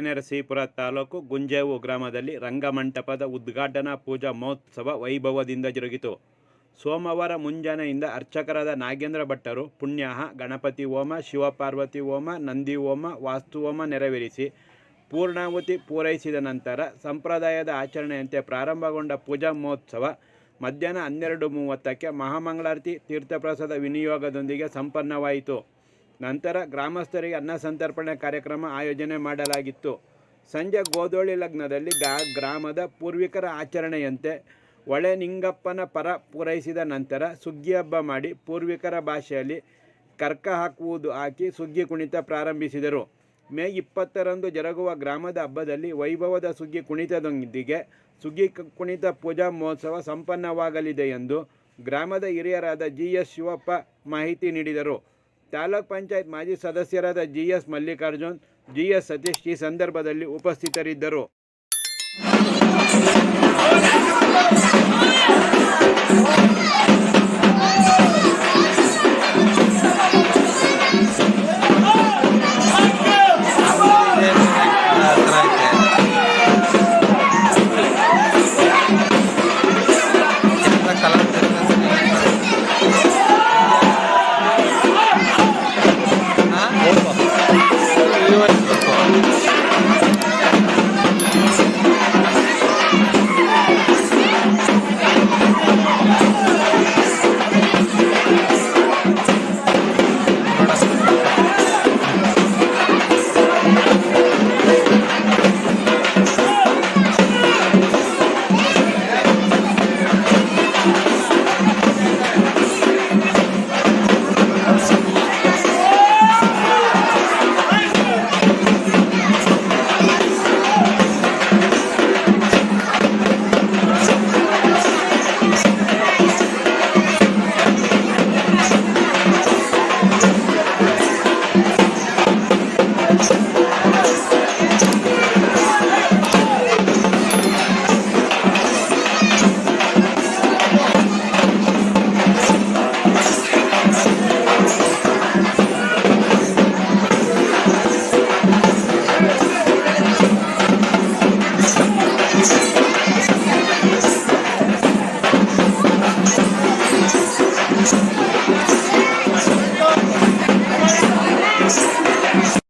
ಹೊಳೆನರಸೀಪುರ ತಾಲೂಕು ಗುಂಜೇವು ಗ್ರಾಮದಲ್ಲಿ ರಂಗಮಂಟಪದ ಉದ್ಘಾಟನಾ ಪೂಜಾ ಮಹೋತ್ಸವ ವೈಭವದಿಂದ ಜರುಗಿತು. ಸೋಮವಾರ ಮುಂಜಾನೆಯಿಂದ ಅರ್ಚಕರಾದ ನಾಗೇಂದ್ರ ಭಟ್ಟರು ಪುಣ್ಯಾಹ, ಗಣಪತಿ ಹೋಮ, ಶಿವಪಾರ್ವತಿ ಹೋಮ, ನಂದಿ ಹೋಮ, ವಾಸ್ತು ಹೋಮ ನೆರವೇರಿಸಿ ಪೂರ್ಣಾಹುತಿ ಪೂರೈಸಿದ ನಂತರ ಸಂಪ್ರದಾಯದ ಆಚರಣೆಯಂತೆ ಪ್ರಾರಂಭಗೊಂಡ ಪೂಜಾ ಮಹೋತ್ಸವ ಮಧ್ಯಾಹ್ನ 12:30ಕ್ಕೆ ಮಹಾಮಂಗಳಾರತಿ ತೀರ್ಥಪ್ರಸಾದ ವಿನಿಯೋಗದೊಂದಿಗೆ ಸಂಪನ್ನವಾಯಿತು. ನಂತರ ಗ್ರಾಮಸ್ಥರಿಗೆ ಅನ್ನ ಸಂತರ್ಪಣೆ ಕಾರ್ಯಕ್ರಮ ಆಯೋಜನೆ ಮಾಡಲಾಗಿತ್ತು. ಸಂಜೆ ಗೋಧೋಳಿ ಲಗ್ನದಲ್ಲಿ ಗ್ರಾಮದ ಪೂರ್ವಿಕರ ಆಚರಣೆಯಂತೆ ಹೊಳೆನಿಂಗಪ್ಪನ ಪರ ಪೂರೈಸಿದ ನಂತರ ಸುಗ್ಗಿ ಹಬ್ಬ ಮಾಡಿ ಪೂರ್ವಿಕರ ಭಾಷೆಯಲ್ಲಿ ಕರ್ಕ ಹಾಕಿ ಸುಗ್ಗಿ ಕುಣಿತ ಪ್ರಾರಂಭಿಸಿದರು. ಮೇ 20ರಂದು ಜರುಗುವ ಗ್ರಾಮದ ಹಬ್ಬದಲ್ಲಿ ವೈಭವದ ಸುಗ್ಗಿ ಕುಣಿತದೊಂದಿಗೆ ಸುಗ್ಗಿ ಕುಣಿತ ಪೂಜಾ ಮಹೋತ್ಸವ ಸಂಪನ್ನವಾಗಲಿದೆ ಎಂದು ಗ್ರಾಮದ ಹಿರಿಯರಾದ GS ಶಿವಪ್ಪ ಮಾಹಿತಿ ನೀಡಿದರು. ತಾಲೂಕ್ ಪಂಚಾಯತ್ ಮಾಜಿ ಸದಸ್ಯರಾದ GS ಮಲ್ಲಿಕಾರ್ಜುನ್, GS ಸತೀಶ್ ಈ ಸಂದರ್ಭದಲ್ಲಿ ಉಪಸ್ಥಿತರಿದ್ದರು.